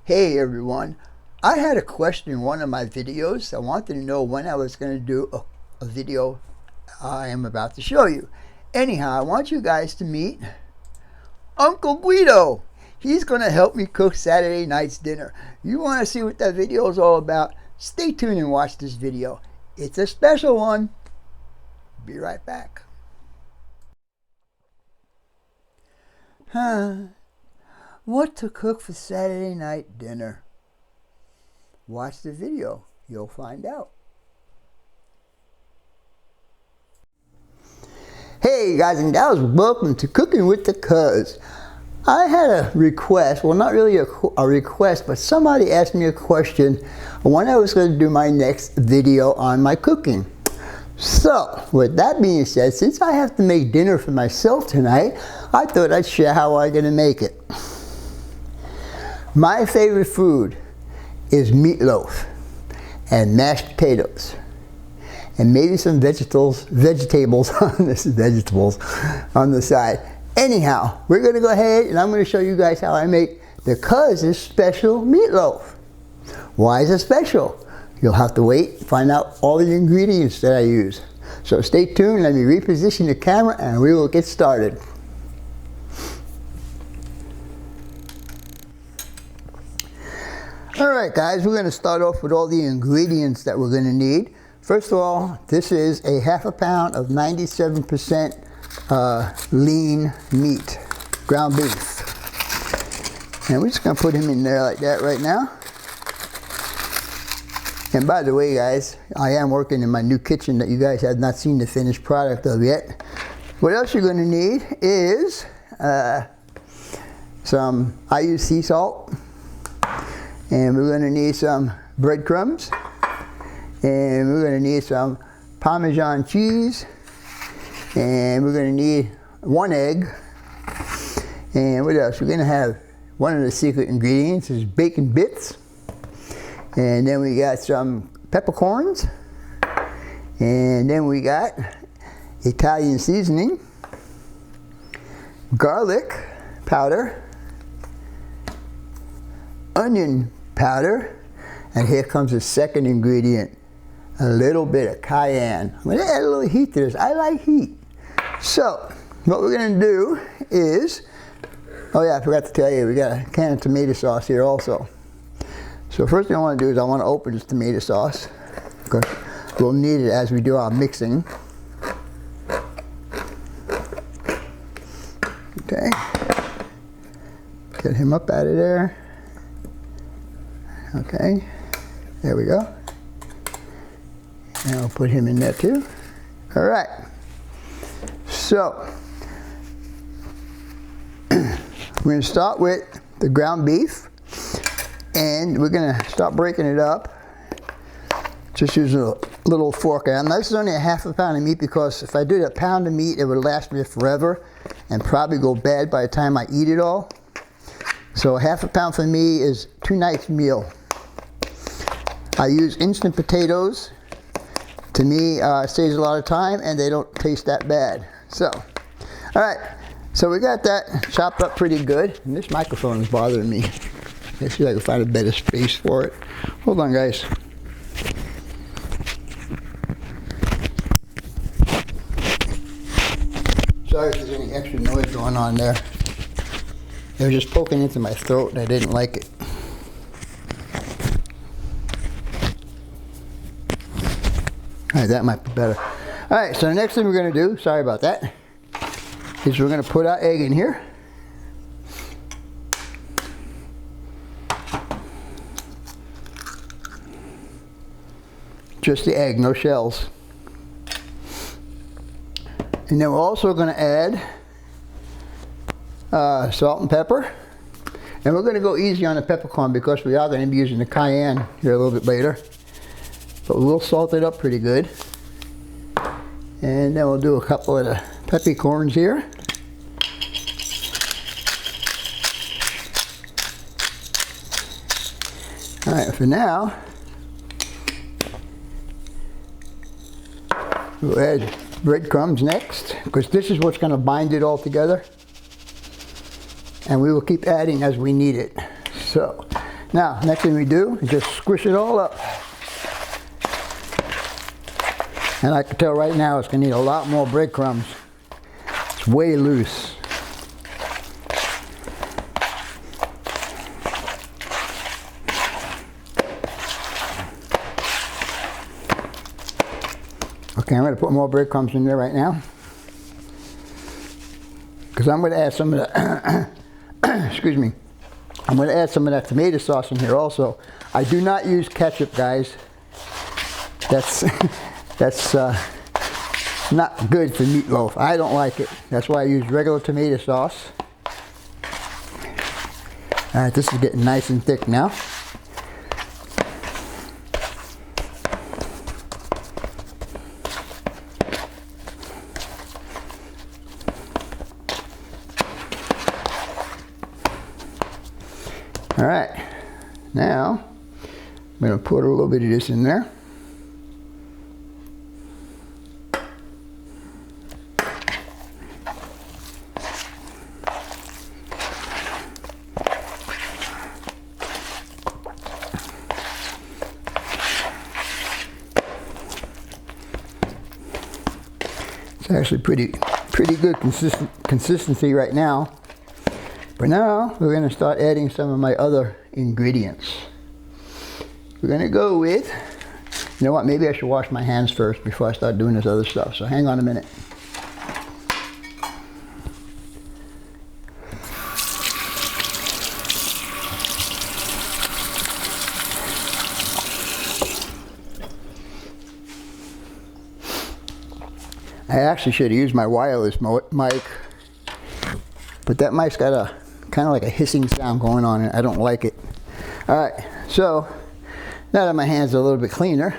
Hey everyone, I had a question in one of my videos. I wanted to know when I was going to do a video I am about to show you. Anyhow, I want you guys to meet Uncle Guido. He's going to help me cook Saturday night's dinner. You want to see what that video is all about? Stay tuned and watch this video. It's a special one. Be right back. What to cook for Saturday night dinner? Watch the video. You'll find out. Hey guys and gals, welcome to Cooking with the Cuz. I had a request, well not really a request, but somebody asked me a question when I was going to do my next video on my cooking. So, with that being said, since I have to make dinner for myself tonight, I thought I'd share how I'm going to make it. My favorite food is meatloaf and mashed potatoes and maybe some vegetables on the side. Anyhow, we're going to go ahead and I'm going to show you guys how I make the Cuzz's special meatloaf. Why is it special? You'll have to wait and find out all the ingredients that I use. So stay tuned, let me reposition the camera and we will get started. Alright guys, we're going to start off with all the ingredients that we're going to need. First of all, this is a half a pound of 97% lean meat, ground beef. And we're just going to put him in there like that right now. And by the way guys, I am working in my new kitchen that you guys have not seen the finished product of yet. What else you're going to need is I use sea salt. And we're going to need some breadcrumbs. And we're going to need some Parmesan cheese. And we're going to need 1 egg. And what else? We're going to have one of the secret ingredients is bacon bits. And then we got some peppercorns. And then we got Italian seasoning, garlic powder, onion powder, and here comes the second ingredient, a little bit of cayenne. I'm going to add a little heat to this. I like heat. So what we're going to do is, oh yeah, I forgot to tell you, we got a can of tomato sauce here also. So first thing I want to do is I want to open this tomato sauce because we'll need it as we do our mixing. Okay, get him up out of there. Okay, there we go. And I'll put him in there too. All right. So, we're going to start with the ground beef. And we're going to start breaking it up. Just use a little fork. And this is only a half a pound of meat because if I did a pound of meat, it would last me forever and probably go bad by the time I eat it all. So half a pound for me is 2 nights meal. I use instant potatoes. To me, it saves a lot of time and they don't taste that bad. So, all right. So we got that chopped up pretty good. And this microphone is bothering me. Let's see if I can find a better space for it. Hold on, guys. Sorry if there's any extra noise going on there. They were just poking into my throat and I didn't like it. Alright, that might be better. Alright, so the next thing we're going to do, sorry about that, is we're going to put our egg in here. Just the egg, no shells. And then we're also going to add salt and pepper. And we're going to go easy on the peppercorn because we are going to be using the cayenne here a little bit later. But we'll salt it up pretty good. And then we'll do a couple of the peppercorns here. Alright, for now, we'll add breadcrumbs next, because this is what's going to bind it all together. And we will keep adding as we need it. So Now, next thing we do is just squish it all up. And I can tell right now it's going to need a lot more breadcrumbs. It's way loose. Okay, I'm going to put more breadcrumbs in there right now. Because I'm going to add some of the, excuse me, I'm going to add some of that tomato sauce in here also. I do not use ketchup, guys. That's not good for meatloaf. I don't like it. That's why I use regular tomato sauce. All right, this is getting nice and thick now. All right, now I'm going to put a little bit of this in there. It's actually pretty good consistency right now. But now we're going to start adding some of my other ingredients. We're going to go with, you know what, maybe I should wash my hands first before I start doing this other stuff. So hang on a minute. I actually should have used my wireless mic, but that mic's got a kind of like a hissing sound going on and I don't like it. Alright, so now that my hands are a little bit cleaner,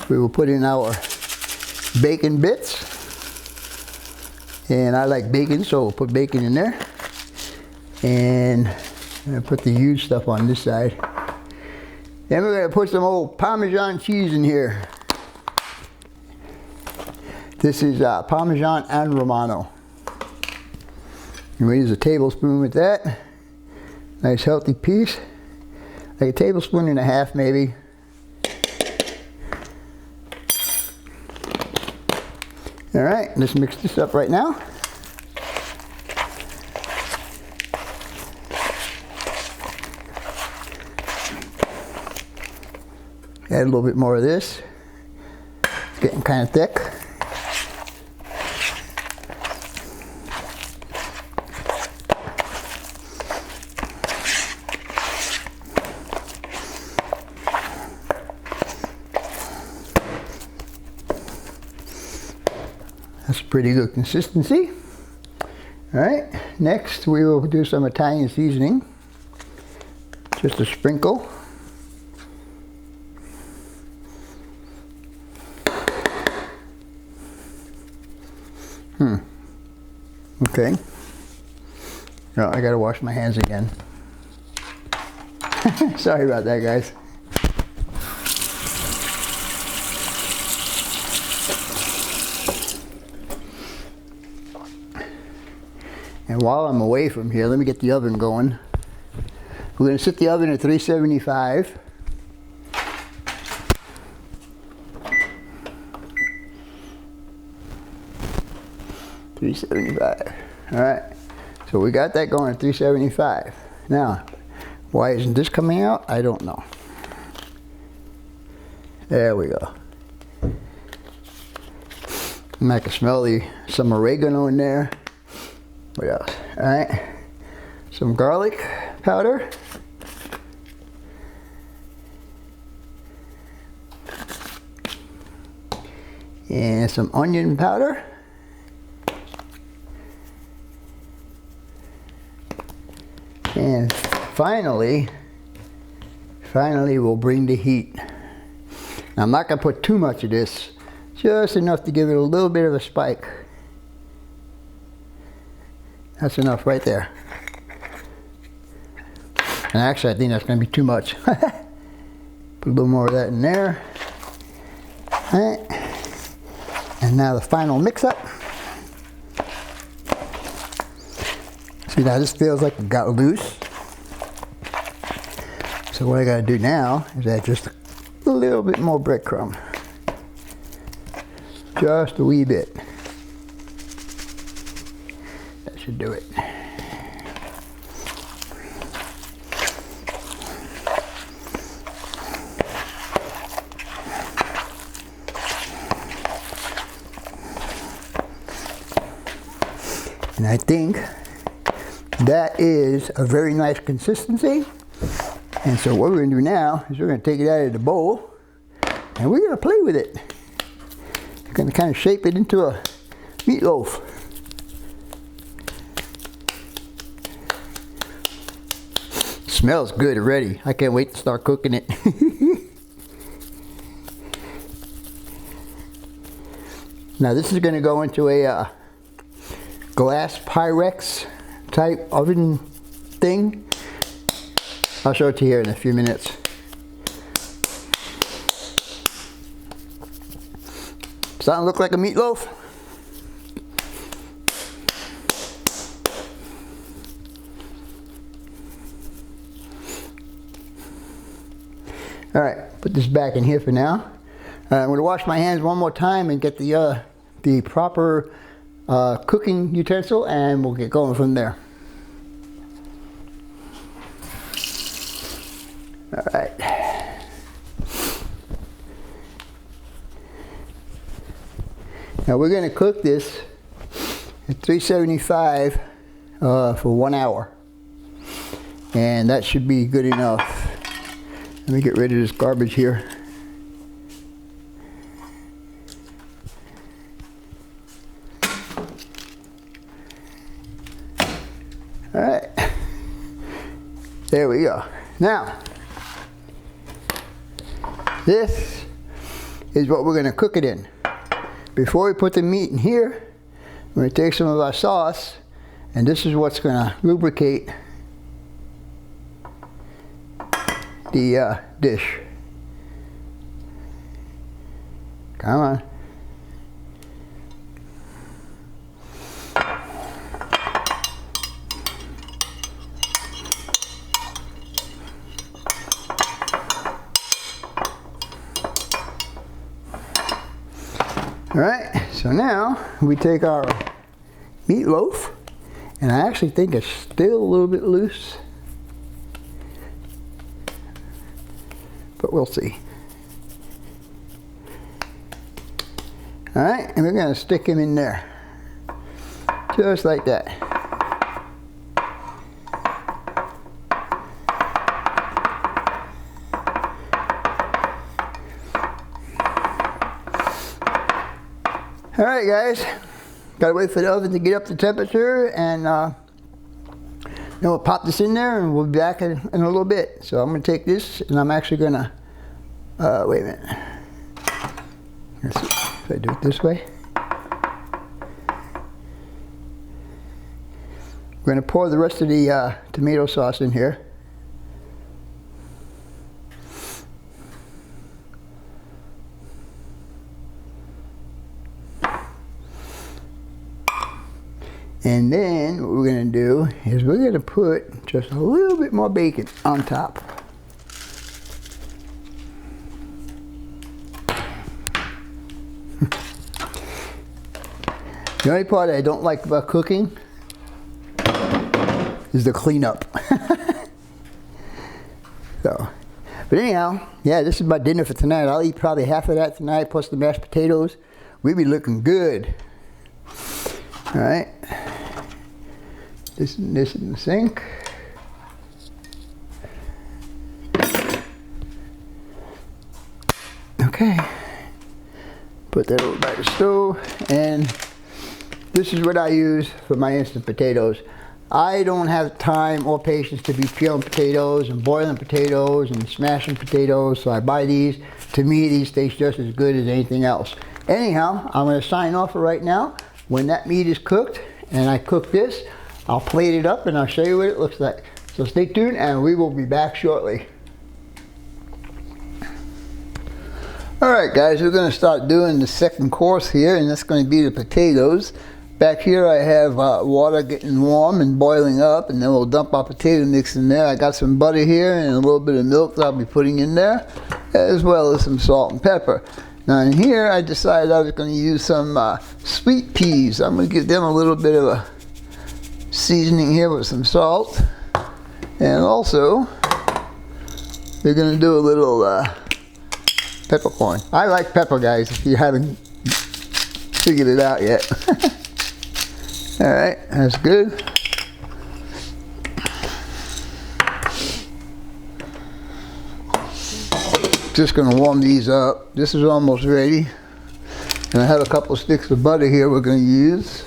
we will put in our bacon bits. And I like bacon, so we'll put bacon in there. And I'm going to put the huge stuff on this side. Then we're going to put some old Parmesan cheese in here. This is Parmesan and Romano. And we use a tablespoon with that. Nice healthy piece. Like a tablespoon and a half maybe. All right, let's mix this up right now. Add a little bit more of this. It's getting kind of thick. That's pretty good consistency. All right, next we will do some Italian seasoning. Just a sprinkle. Okay. Oh, I gotta wash my hands again. Sorry about that, guys. And while I'm away from here, let me get the oven going. We're going to set the oven at 375. All right, so we got that going at 375. Now, why isn't this coming out? I don't know. There we go. And I can smell some oregano in there. What else? All right, some garlic powder. And some onion powder. And finally we'll bring the heat. Now, I'm not going to put too much of this, just enough to give it a little bit of a spike. That's enough right there. And actually, I think that's going to be too much. Put a little more of that in there. All right. And now the final mix-up. See, now this feels like it got loose. So what I gotta do now is add just a little bit more breadcrumb. Just a wee bit. That should do it. And I think that is a very nice consistency. And so what we're going to do now is we're going to take it out of the bowl and we're going to play with it. We're going to kind of shape it into a meatloaf. Smells good already. I can't wait to start cooking it. Now this is going to go into a glass Pyrex type oven thing. I'll show it to you here in a few minutes. Starting to look like a meatloaf. All right, put this back in here for now. I'm going to wash my hands one more time and get the proper cooking utensil, and we'll get going from there. All right. Now we're going to cook this at 375 for 1 hour, and that should be good enough. Let me get rid of this garbage here. All right, there we go. Now, this is what we're going to cook it in. Before we put the meat in here, we're going to take some of our sauce, and this is what's going to lubricate the dish. Come on. All right, so now we take our meatloaf, and I actually think it's still a little bit loose, but we'll see. All right, and we're gonna stick him in there, just like that. All right, guys, gotta wait for the oven to get up to temperature, and then we'll pop this in there, and we'll be back in a little bit. So I'm gonna take this, and I'm actually gonna, wait a minute. Let's see if I do it this way. We're gonna pour the rest of the tomato sauce in here. And then what we're going to do is we're going to put just a little bit more bacon on top. The only part I don't like about cooking is the cleanup. So, but anyhow, yeah, this is my dinner for tonight. I'll eat probably half of that tonight, plus the mashed potatoes. We'll be looking good. All right. This in the sink. Okay. Put that over by the stove, and this is what I use for my instant potatoes. I don't have time or patience to be peeling potatoes and boiling potatoes and smashing potatoes, so I buy these. To me, these taste just as good as anything else. Anyhow, I'm going to sign off for right now. When that meat is cooked and I cook this, I'll plate it up and I'll show you what it looks like. So stay tuned, and we will be back shortly. All right, guys, we're going to start doing the second course here, and that's going to be the potatoes. Back here I have water getting warm and boiling up, and then we'll dump our potato mix in there. I got some butter here and a little bit of milk that I'll be putting in there, as well as some salt and pepper. Now in here I decided I was going to use some sweet peas. I'm going to give them a little bit of a seasoning here with some salt, and also we're going to do a little peppercorn. I like pepper, guys, if you haven't figured it out yet. Alright, that's good. Just going to warm these up. This is almost ready. And I have a couple of sticks of butter here we're going to use.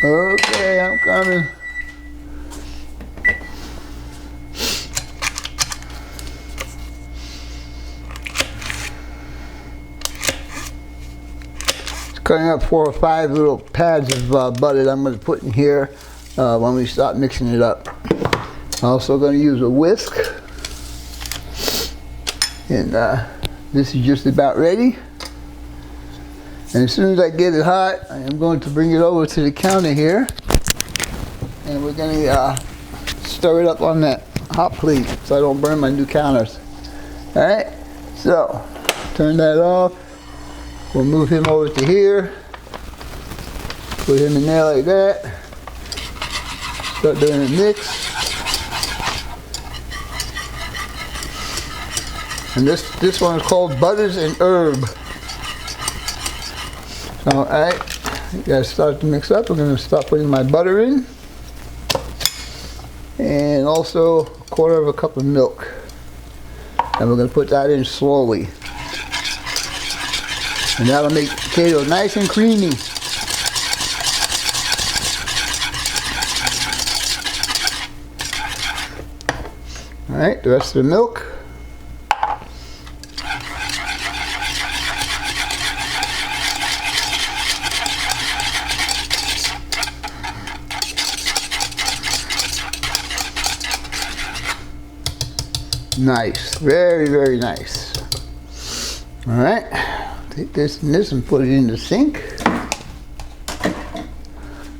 Okay, I'm coming. Cutting up 4 or 5 little pads of butter that I'm going to put in here when we start mixing it up. I'm also going to use a whisk, and this is just about ready. And as soon as I get it hot, I am going to bring it over to the counter here, and we're going to stir it up on that hot plate so I don't burn my new counters. Alright, so turn that off. We'll move him over to here, put him in there like that, start doing a mix. And this one is called Butters and Herb. Alright, you guys start to mix up. We're going to start putting my butter in, and also 1/4 cup of milk. And we're going to put that in slowly. And that'll make the potato nice and creamy. Alright, the rest of the milk. Nice, very, very nice. Alright. Take this and this and put it in the sink.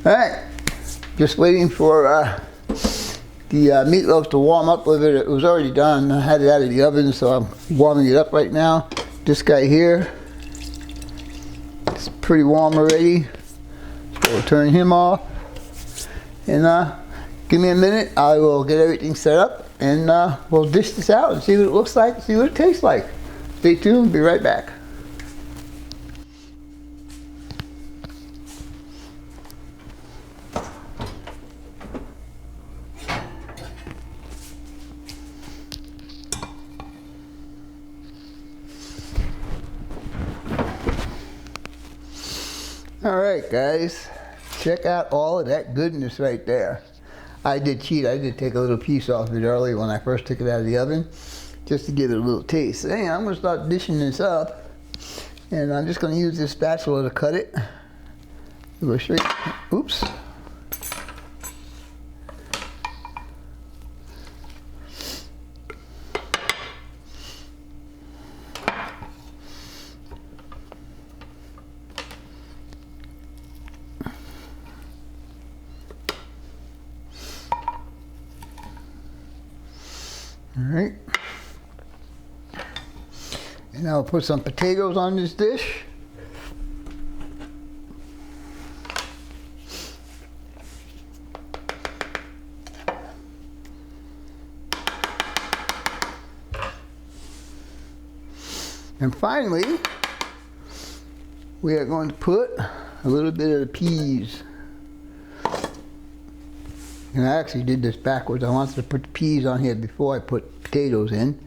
Alright, just waiting for the meatloaf to warm up with it. It was already done. I had it out of the oven, so I'm warming it up right now. This guy here, it's pretty warm already. So we'll turn him off. And give me a minute, I will get everything set up, and we'll dish this out and see what it looks like, see what it tastes like. Stay tuned, be right back. Alright guys, check out all of that goodness right there. I did cheat, I did take a little piece off of it earlier when I first took it out of the oven, just to give it a little taste. Hey, I'm going to start dishing this up, and I'm just going to use this spatula to cut it. Go straight, oops. Alright, and I'll put some potatoes on this dish. And finally, we are going to put a little bit of the peas. And I actually did this backwards. I wanted to put the peas on here before I put potatoes in.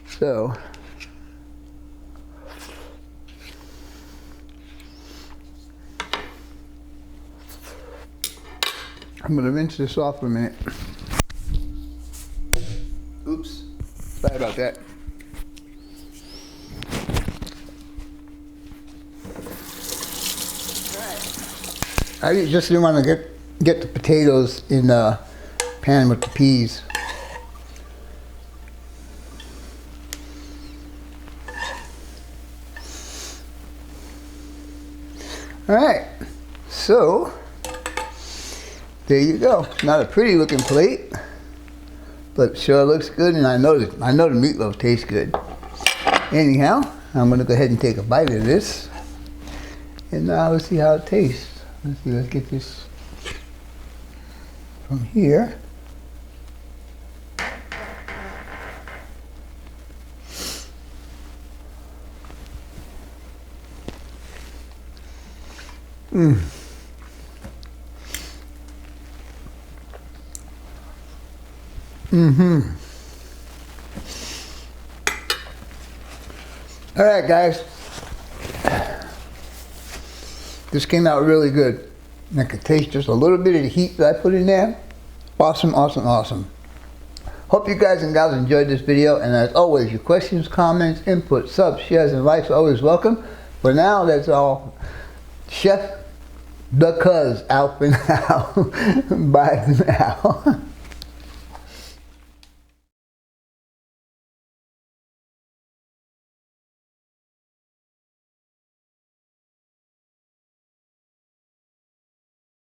So, I'm going to rinse this off for a minute. Oops, sorry about that. I just didn't want to get the potatoes in the pan with the peas. Alright, so there you go. Not a pretty looking plate, but sure looks good, and I know the meatloaf tastes good. Anyhow, I'm gonna go ahead and take a bite of this, and now let's see how it tastes. Let's see, let's get this from here. All right, guys. This came out really good. I could taste just a little bit of the heat that I put in there. Awesome, awesome, awesome. Hope you guys and gals enjoyed this video, and as always, your questions, comments, input, subs, shares, and likes are always welcome. For now, that's all. Chef the Cuzzz out for now. Bye for now.